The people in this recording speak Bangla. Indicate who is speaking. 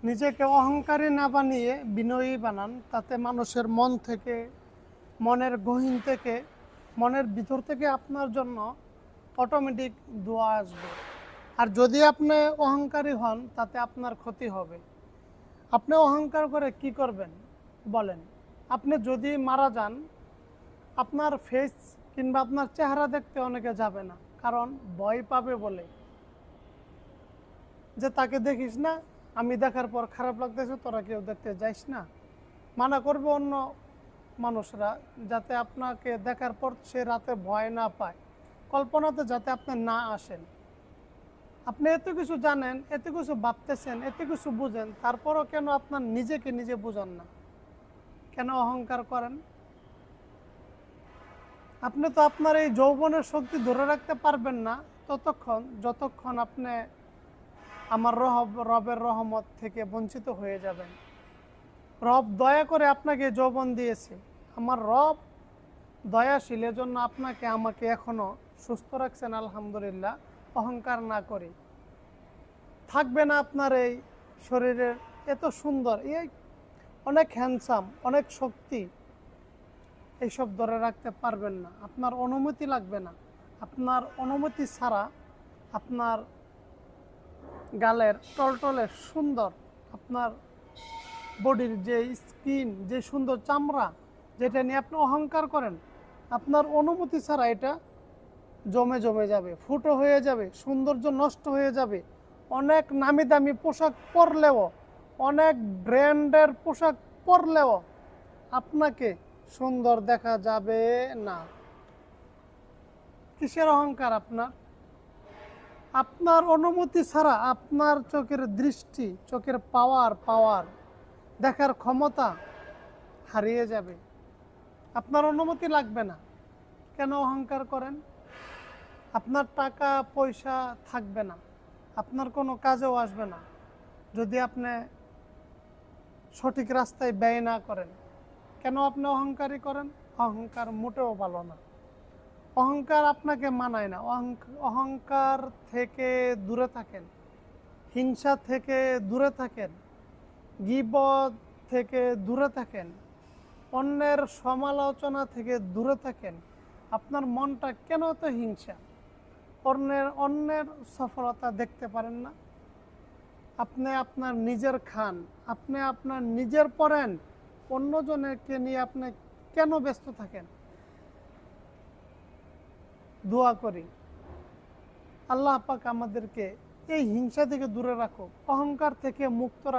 Speaker 1: নিজেকে অহংকারী না বানিয়ে বিনয়ী বানান, তাতে মানুষের মন থেকে, মনের গহীন থেকে, মনের ভিতর থেকে আপনার জন্য অটোমেটিক দোয়া আসবে। আর যদি আপনি অহংকারী হন, তাতে আপনার ক্ষতি হবে। আপনি অহংকার করে কি করবেন বলেন? আপনি যদি মারা যান, আপনার ফেস কিংবা আপনার চেহারা দেখতে অনেকে যাবে না, কারণ ভয় পাবে বলে, যে তাকে দেখিস না, আমি দেখার পর খারাপ লাগতেছে, তোরা কেউ দেখতে যাইস না, মানা করবে অন্য মানুষরা, যাতে আপনাকে দেখার পর সে রাতে ভয় না পায়, কল্পনাতে যাতে আপনি না আসেন। আপনি এত কিছু জানেন, এত কিছু ভাবতেছেন, এত কিছু বুঝেন, তারপরও কেন আপনার নিজেকে নিজে বুঝান না? কেন অহংকার করেন? আপনি তো আপনার এই যৌবনের শক্তি ধরে রাখতে পারবেন না ততক্ষণ যতক্ষণ আপনি আমার রবের রহমত থেকে বঞ্চিত হয়ে যাবেন। রব দয়া করে আপনাকে যৌবন দিয়েছে, আমার রব দয়াশীল, এজন্য আপনাকে আমাকে এখনো সুস্থ রাখছেন, আলহামদুলিল্লাহ। অহংকার না করে থাকবে না আপনার এই শরীরের এত সুন্দর, এই অনেক হ্যান্ডসাম, অনেক শক্তি, এইসব ধরে রাখতে পারবেন না। আপনার অনুমতি লাগবে না। আপনার অনুমতি ছাড়া আপনার গালের টলটলে সুন্দর, আপনার বডির যে স্কিন, যে সুন্দর চামড়া, যেটা নিয়ে আপনি অহংকার করেন, আপনার অনুমতি ছাড়া এটা জমে জমে যাবে, ফুটো হয়ে যাবে, সৌন্দর্য নষ্ট হয়ে যাবে। অনেক নামি দামি পোশাক পরলেও, অনেক ব্র্যান্ডের পোশাক পরলেও আপনাকে সুন্দর দেখা যাবে না। কিসের অহংকার আপনার? আপনার অনুমতি ছাড়া আপনার চোখের দৃষ্টি, চোখের পাওয়ার দেখার ক্ষমতা হারিয়ে যাবে। আপনার অনুমতি লাগবে না। কেন অহংকার করেন? আপনার টাকা পয়সা থাকবে না, আপনার কোনো কাজেও আসবে না যদি আপনি সঠিক রাস্তায় ব্যয় না করেন। কেন আপনি অহংকারী করেন? অহংকার মোটেও ভালো না। অহংকার আপনাকে মানায় না। অহংকার থেকে দূরে থাকেন, হিংসা থেকে দূরে থাকেন, গীবত থেকে দূরে থাকেন, অন্যের সমালোচনা থেকে দূরে থাকেন। আপনার মনটা কেন তো হিংসা? অন্যের সফলতা দেখতে পারেন না? আপনি আপনার নিজের খান, আপনি আপনার নিজের পড়েন, অন্যজনকে নিয়ে আপনি কেন ব্যস্ত থাকেন? দোয়া করি আল্লাহ পাক আমাদেরকে এই হিংসা থেকে দূরে রাখুক, অহংকার থেকে মুক্ত রাখুক।